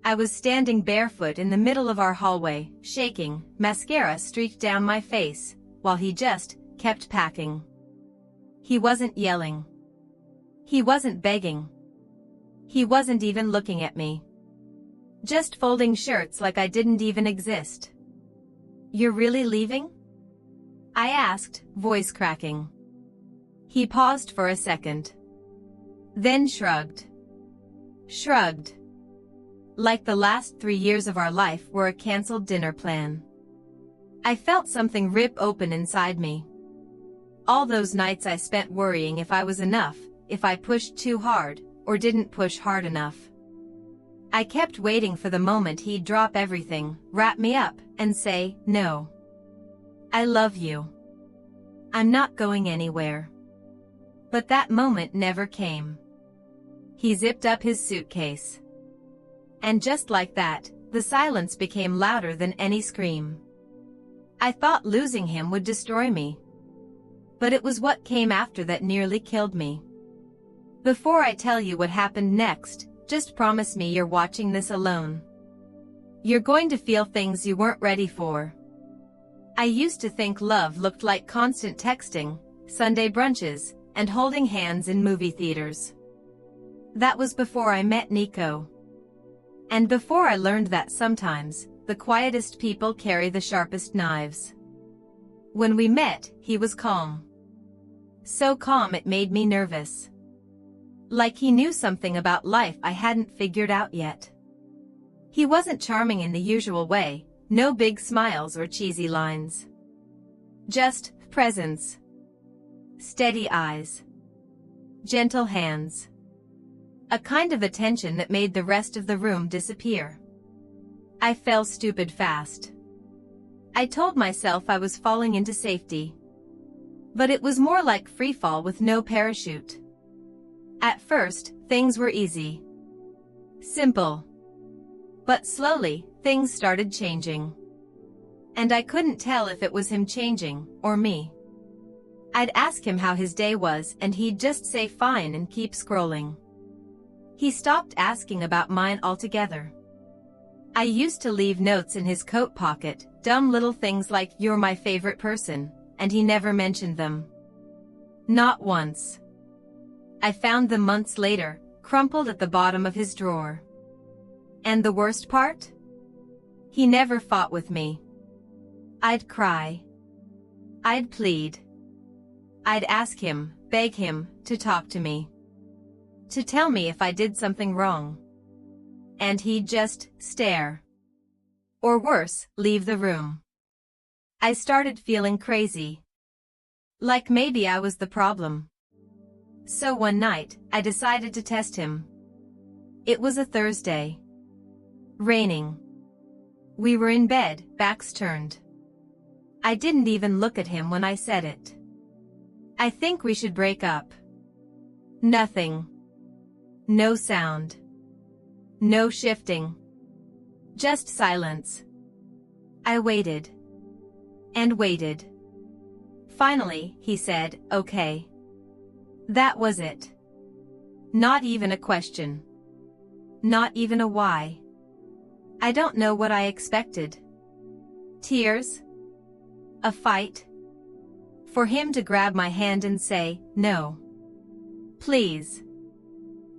I was standing barefoot in the middle of our hallway, shaking, mascara streaked down my face, while he just kept packing. He wasn't yelling. He wasn't begging. He wasn't even looking at me. Just folding shirts like I didn't even exist. "You're really leaving?" I asked, voice cracking. He paused for a second. Then shrugged. Shrugged. Like the last 3 years of our life were a cancelled dinner plan. I felt something rip open inside me. All those nights I spent worrying if I was enough, if I pushed too hard, or didn't push hard enough. I kept waiting for the moment he'd drop everything, wrap me up, and say, "No. I love you. I'm not going anywhere." But that moment never came. He zipped up his suitcase. And just like that, the silence became louder than any scream. I thought losing him would destroy me. But it was what came after that nearly killed me. Before I tell you what happened next, just promise me you're watching this alone. You're going to feel things you weren't ready for. I used to think love looked like constant texting, Sunday brunches, and holding hands in movie theaters. That was before I met Nico. And before I learned that sometimes, the quietest people carry the sharpest knives. When we met, he was calm. So calm it made me nervous. Like he knew something about life I hadn't figured out yet. He wasn't charming in the usual way, no big smiles or cheesy lines. Just presence. Steady eyes. Gentle hands. A kind of attention that made the rest of the room disappear. I fell stupid fast. I told myself I was falling into safety. But it was more like free fall with no parachute. At first, things were easy. Simple. But slowly, things started changing. And I couldn't tell if it was him changing, or me. I'd ask him how his day was and he'd just say fine and keep scrolling. He stopped asking about mine altogether. I used to leave notes in his coat pocket, dumb little things like "You're my favorite person," and he never mentioned them. Not once. I found them months later, crumpled at the bottom of his drawer. And the worst part? He never fought with me. I'd cry. I'd plead. I'd ask him, beg him, to talk to me. To tell me if I did something wrong. And he'd just stare. Or worse, leave the room. I started feeling crazy. Like maybe I was the problem. So one night, I decided to test him. It was a Thursday. Raining. We were in bed, backs turned. I didn't even look at him when I said it. "I think we should break up." Nothing. No sound. No shifting. Just silence. I waited. And waited. Finally, he said, "Okay." That was it. Not even a question. Not even a why. I don't know what I expected. Tears? A fight? For him to grab my hand and say, "No. Please.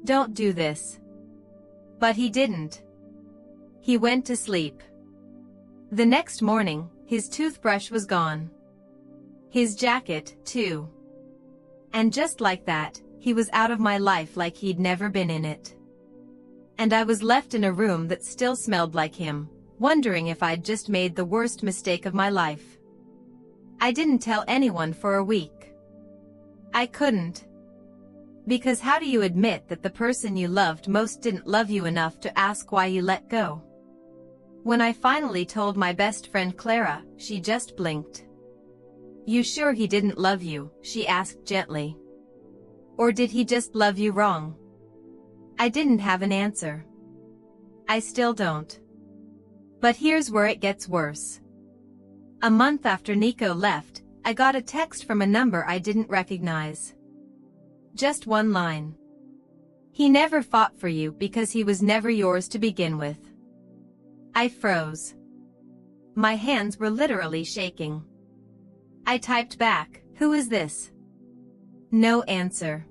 Don't do this." But he didn't. He went to sleep. The next morning, his toothbrush was gone. His jacket, too. And just like that, he was out of my life like he'd never been in it. And I was left in a room that still smelled like him, wondering if I'd just made the worst mistake of my life. I didn't tell anyone for a week. I couldn't. Because how do you admit that the person you loved most didn't love you enough to ask why you let go? When I finally told my best friend Clara, she just blinked. "You sure he didn't love you?" she asked gently. "Or did he just love you wrong?" I didn't have an answer. I still don't. But here's where it gets worse. A month after Nico left, I got a text from a number I didn't recognize. Just one line. "He never fought for you because he was never yours to begin with." I froze. My hands were literally shaking. I typed back, "Who is this?" No answer.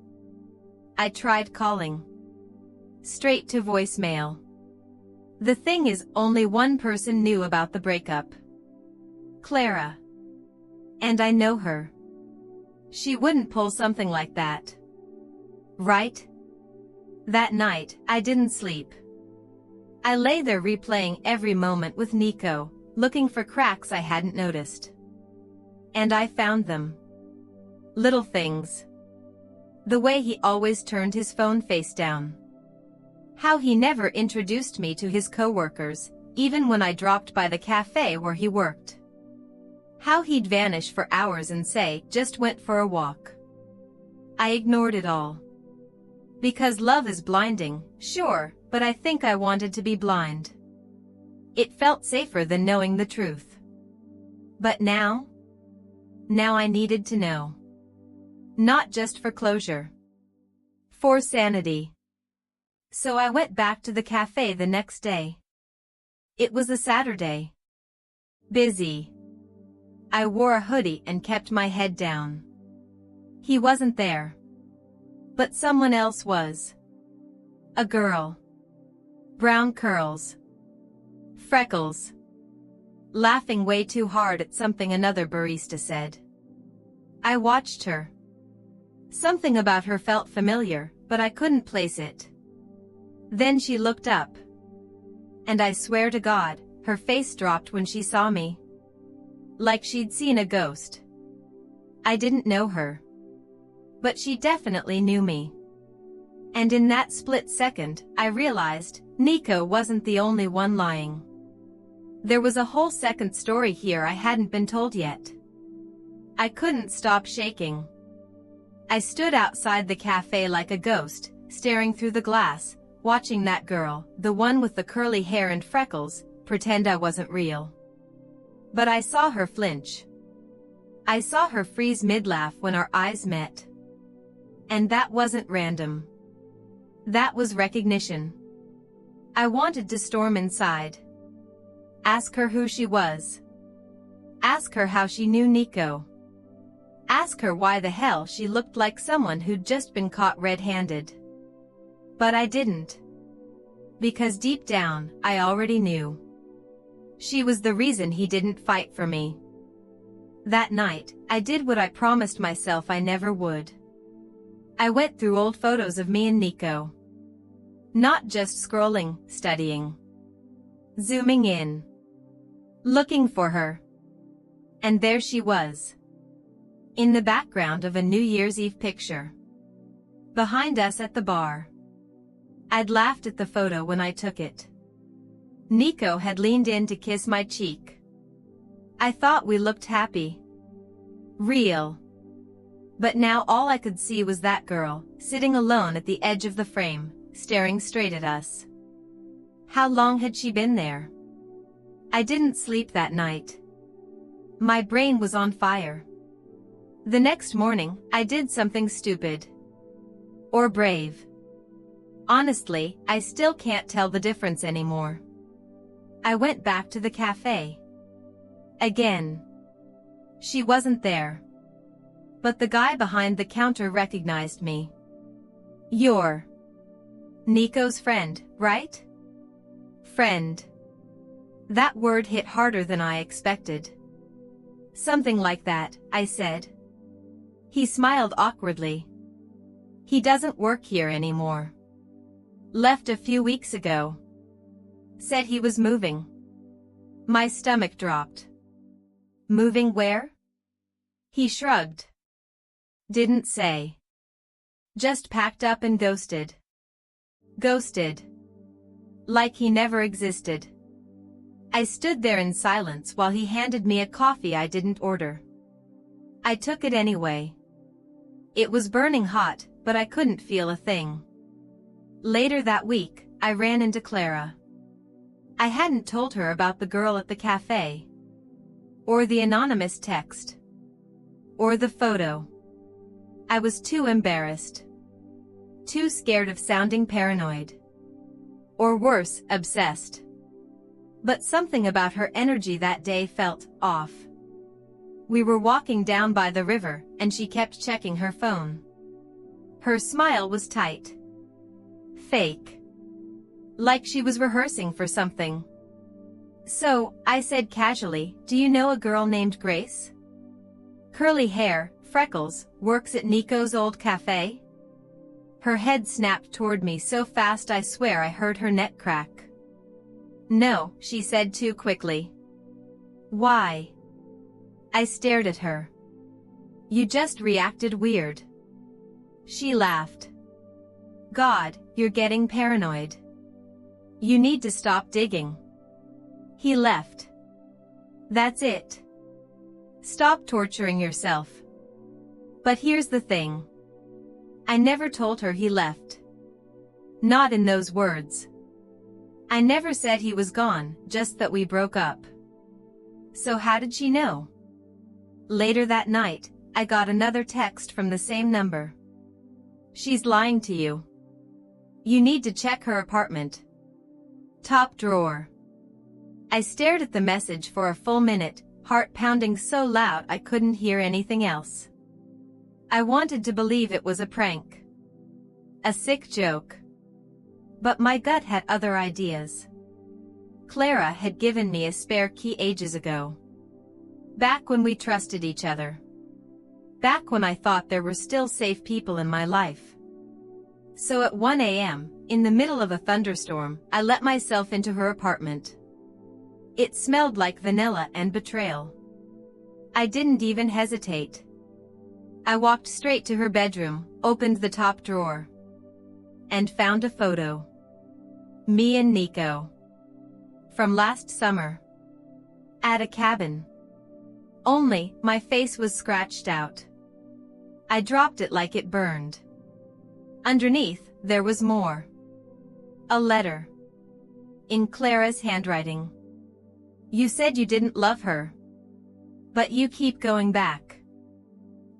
I tried calling. Straight to voicemail. The thing is, only one person knew about the breakup. Clara. And I know her. She wouldn't pull something like that. Right? That night, I didn't sleep. I lay there replaying every moment with Nico, looking for cracks I hadn't noticed. And I found them. Little things. The way he always turned his phone face down. How he never introduced me to his coworkers, even when I dropped by the cafe where he worked. How he'd vanish for hours and say, "Just went for a walk." I ignored it all. Because love is blinding, sure, but I think I wanted to be blind. It felt safer than knowing the truth. But now I needed to know. Not just for closure. For sanity. So I went back to the cafe the next day. It was a Saturday. Busy. I wore a hoodie and kept my head down. He wasn't there. But someone else was. A girl. Brown curls. Freckles. Laughing way too hard at something another barista said. I watched her. Something about her felt familiar, but I couldn't place it. Then she looked up. And I swear to God, her face dropped when she saw me. Like she'd seen a ghost. I didn't know her. But she definitely knew me. And in that split second, I realized, Nico wasn't the only one lying. There was a whole second story here I hadn't been told yet. I couldn't stop shaking. I stood outside the cafe like a ghost, staring through the glass, watching that girl, the one with the curly hair and freckles, pretend I wasn't real. But I saw her flinch. I saw her freeze mid-laugh when our eyes met. And that wasn't random. That was recognition. I wanted to storm inside. Ask her who she was. Ask her how she knew Nico. Ask her why the hell she looked like someone who'd just been caught red-handed. But I didn't. Because deep down, I already knew. She was the reason he didn't fight for me. That night, I did what I promised myself I never would. I went through old photos of me and Nico. Not just scrolling, studying. Zooming in. Looking for her. And there she was. In the background of a New Year's Eve picture. Behind us at the bar. I'd laughed at the photo when I took it. Nico had leaned in to kiss my cheek. I thought we looked happy. Real. But now all I could see was that girl, sitting alone at the edge of the frame, staring straight at us. How long had she been there? I didn't sleep that night. My brain was on fire. The next morning, I did something stupid. Or brave. Honestly, I still can't tell the difference anymore. I went back to the cafe. Again. She wasn't there. But the guy behind the counter recognized me. "You're Nico's friend, right?" Friend. That word hit harder than I expected. "Something like that," I said. He smiled awkwardly. "He doesn't work here anymore. Left a few weeks ago. Said he was moving." My stomach dropped. "Moving where?" He shrugged. "Didn't say. Just packed up and ghosted." Ghosted. Like he never existed. I stood there in silence while he handed me a coffee I didn't order. I took it anyway. It was burning hot, but I couldn't feel a thing. Later that week, I ran into Clara. I hadn't told her about the girl at the cafe. Or the anonymous text. Or the photo. I was too embarrassed. Too scared of sounding paranoid. Or worse, obsessed. But something about her energy that day felt off. We were walking down by the river, and she kept checking her phone. Her smile was tight. Fake. Like she was rehearsing for something. So, I said casually, "Do you know a girl named Grace? Curly hair, freckles, works at Nico's old cafe?" Her head snapped toward me so fast I swear I heard her neck crack. "No," she said too quickly. "Why?" I stared at her. "You just reacted weird." She laughed. "God, you're getting paranoid. You need to stop digging." He left. "That's it. Stop torturing yourself." But here's the thing. I never told her he left. Not in those words. I never said he was gone, just that we broke up. So how did she know? Later that night, I got another text from the same number. "She's lying to you. You need to check her apartment. Top drawer." I stared at the message for a full minute, heart pounding so loud I couldn't hear anything else. I wanted to believe it was a prank. A sick joke. But my gut had other ideas. Clara had given me a spare key ages ago. Back when we trusted each other. Back when I thought there were still safe people in my life. So at 1 a.m., in the middle of a thunderstorm, I let myself into her apartment. It smelled like vanilla and betrayal. I didn't even hesitate. I walked straight to her bedroom, opened the top drawer, and found a photo. Me and Nico. From last summer. At a cabin. Only, my face was scratched out. I dropped it like it burned. Underneath, there was more. A letter. In Clara's handwriting. "You said you didn't love her. But you keep going back.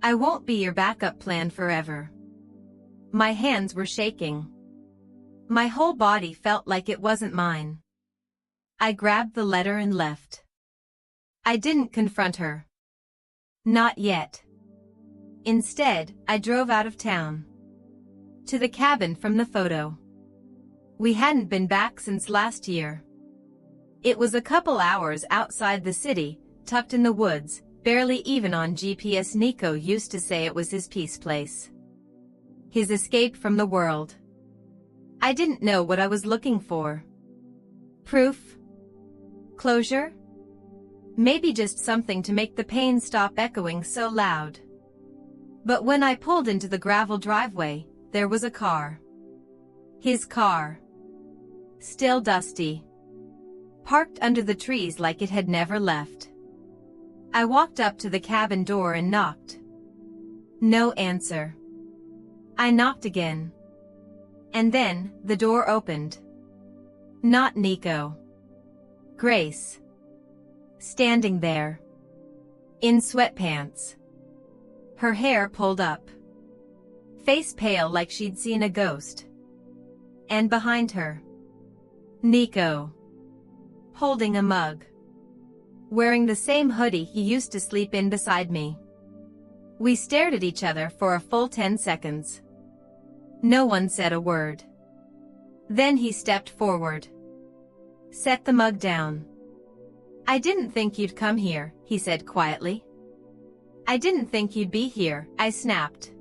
I won't be your backup plan forever." My hands were shaking. My whole body felt like it wasn't mine. I grabbed the letter and left. I didn't confront her. Not yet. Instead, I drove out of town. To the cabin from the photo. We hadn't been back since last year. It was a couple hours outside the city, tucked in the woods, barely even on GPS. Nico used to say it was his peace place. His escape from the world. I didn't know what I was looking for. Proof? Closure? Maybe just something to make the pain stop echoing so loud. But when I pulled into the gravel driveway, there was a car. His car. Still dusty. Parked under the trees like it had never left. I walked up to the cabin door and knocked. No answer. I knocked again. And then, the door opened. Not Nico. Grace. Standing there. In sweatpants. Her hair pulled up. Face pale like she'd seen a ghost. And behind her. Nico. Holding a mug. Wearing the same hoodie he used to sleep in beside me. We stared at each other for a full 10 seconds. No one said a word. Then he stepped forward. Set the mug down. "I didn't think you'd come here," he said quietly. "I didn't think you'd be here," I snapped.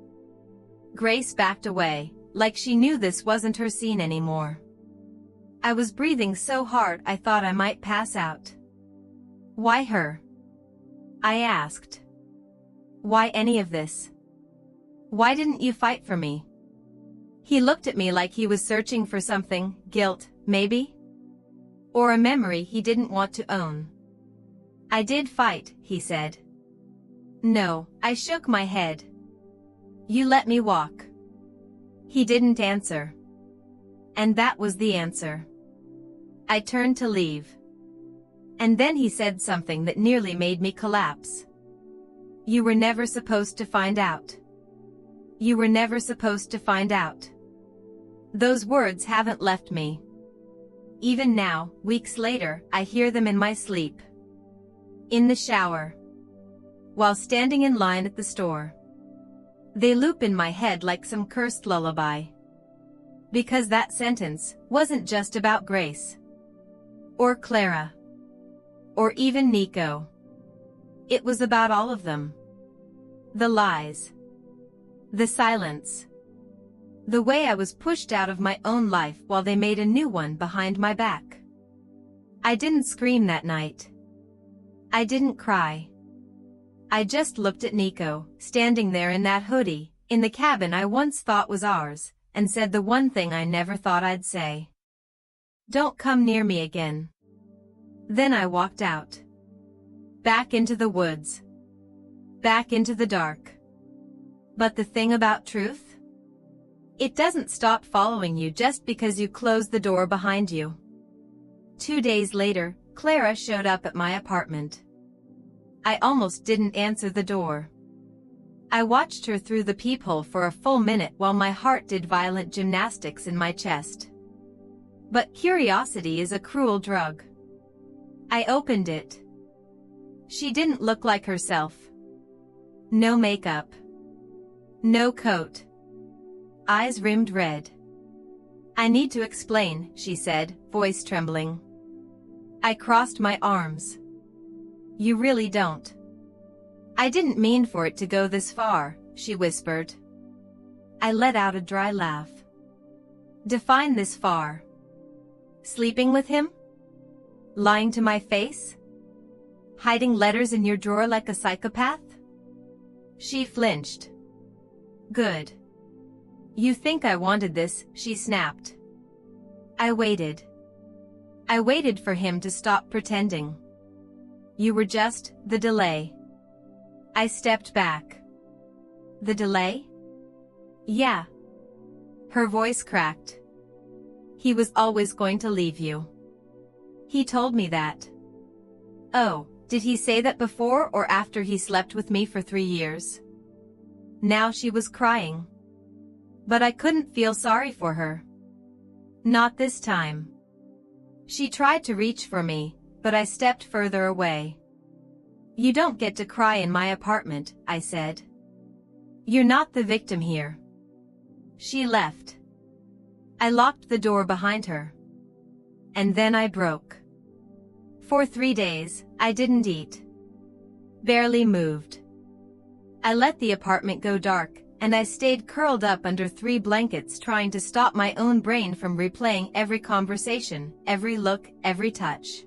Grace backed away, like she knew this wasn't her scene anymore. I was breathing so hard I thought I might pass out. "Why her?" I asked. "Why any of this? Why didn't you fight for me?" He looked at me like he was searching for something, guilt, maybe? Or a memory he didn't want to own. "I did fight," he said. "No," I shook my head. "You let me walk." He didn't answer. And that was the answer. I turned to leave. And then he said something that nearly made me collapse. "You were never supposed to find out. You were never supposed to find out." Those words haven't left me. Even now, weeks later, I hear them in my sleep. In the shower. While standing in line at the store. They loop in my head like some cursed lullaby. Because that sentence wasn't just about Grace. Or Clara. Or even Nico. It was about all of them. The lies. The silence. The way I was pushed out of my own life while they made a new one behind my back. I didn't scream that night. I didn't cry. I just looked at Nico, standing there in that hoodie, in the cabin I once thought was ours, and said the one thing I never thought I'd say. Don't come near me again. Then I walked out. Back into the woods. Back into the dark. But the thing about truth? It doesn't stop following you just because you close the door behind you. 2 days later, Clara showed up at my apartment. I almost didn't answer the door. I watched her through the peephole for a full minute while my heart did violent gymnastics in my chest. But curiosity is a cruel drug. I opened it. She didn't look like herself. No makeup. No coat. Eyes rimmed red. I need to explain, she said, voice trembling. I crossed my arms. You really don't. I didn't mean for it to go this far, she whispered. I let out a dry laugh. Define this far. Sleeping with him? Lying to my face? Hiding letters in your drawer like a psychopath? She flinched. Good. You think I wanted this, she snapped. I waited. I waited for him to stop pretending. You were just the delay. I stepped back. The delay? Yeah. Her voice cracked. He was always going to leave you. He told me that. Oh, did he say that before or after he slept with me for 3 years? Now she was crying. But I couldn't feel sorry for her. Not this time. She tried to reach for me, but I stepped further away. You don't get to cry in my apartment, I said. You're not the victim here. She left. I locked the door behind her. And then I broke. For 3 days, I didn't eat. Barely moved. I let the apartment go dark, and I stayed curled up under 3 blankets trying to stop my own brain from replaying every conversation, every look, every touch.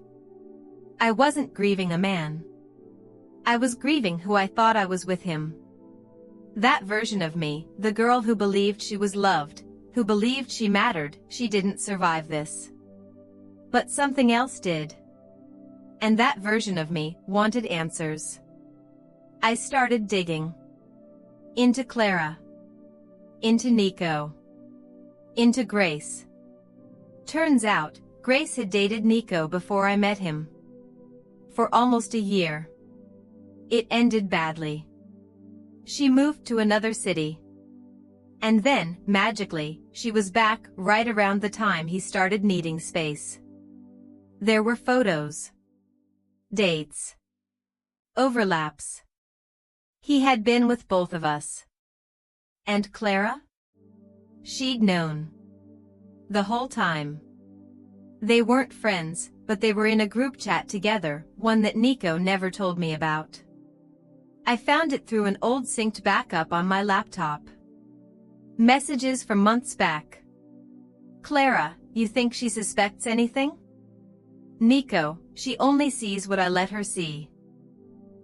I wasn't grieving a man. I was grieving who I thought I was with him. That version of me, the girl who believed she was loved, who believed she mattered, she didn't survive this. But something else did. And that version of me wanted answers. I started digging. Into Clara. Into Nico. Into Grace. Turns out, Grace had dated Nico before I met him. For almost a year. It ended badly. She moved to another city. And then, magically, she was back right around the time he started needing space. There were photos. Dates. Overlaps. He had been with both of us. And Clara? She'd known. The whole time. They weren't friends, but they were in a group chat together, one that Nico never told me about. I found it through an old synced backup on my laptop. Messages from months back. Clara, you think she suspects anything? Nico, she only sees what I let her see.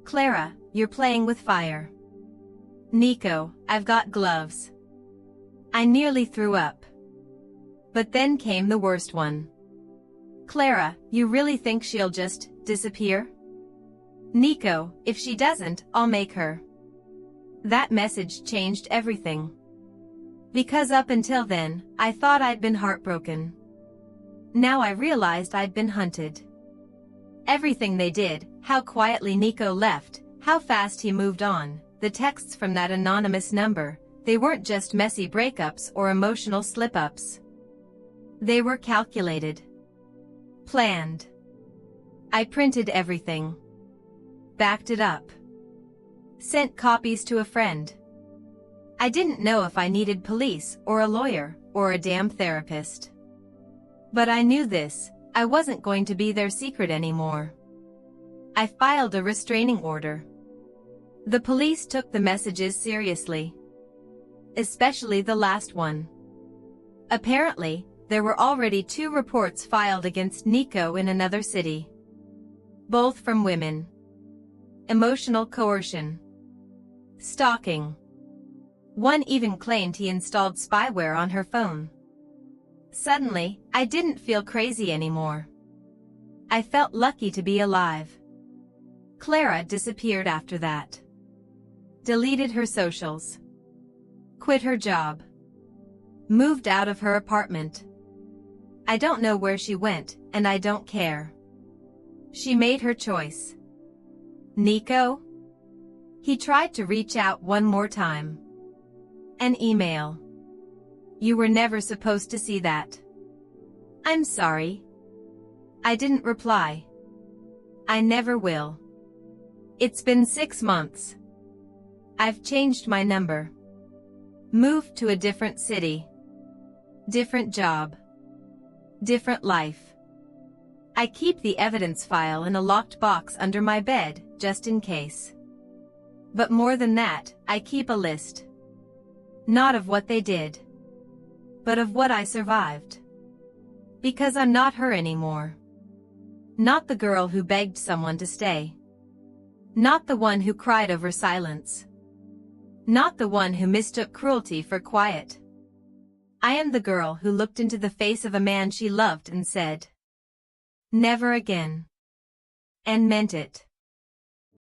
Clara, you're playing with fire. Nico, I've got gloves. I nearly threw up. But then came the worst one. Clara, you really think she'll just disappear? Nico, if she doesn't, I'll make her. That message changed everything. Because up until then, I thought I'd been heartbroken. Now I realized I'd been hunted. Everything they did, how quietly Nico left, how fast he moved on, the texts from that anonymous number, they weren't just messy breakups or emotional slip-ups. They were calculated. Planned. I printed everything. Backed it up. Sent copies to a friend. I didn't know if I needed police or a lawyer or a damn therapist. But I knew this, I wasn't going to be their secret anymore. I filed a restraining order. The police took the messages seriously. Especially the last one. Apparently, there were already 2 reports filed against Nico in another city. Both from women. Emotional coercion. Stalking. One even claimed he installed spyware on her phone. Suddenly, I didn't feel crazy anymore. I felt lucky to be alive. Clara disappeared after that. Deleted her socials. Quit her job. Moved out of her apartment. I don't know where she went, and I don't care. She made her choice. Nico? He tried to reach out one more time. An email. You were never supposed to see that. I'm sorry. I didn't reply. I never will. It's been 6 months. I've changed my number. Moved to a different city. Different job. Different life. I keep the evidence file in a locked box under my bed, just in case. But more than that, I keep a list. Not of what they did. But of what I survived. Because I'm not her anymore. Not the girl who begged someone to stay. Not the one who cried over silence. Not the one who mistook cruelty for quiet. I am the girl who looked into the face of a man she loved and said, "Never again." And meant it.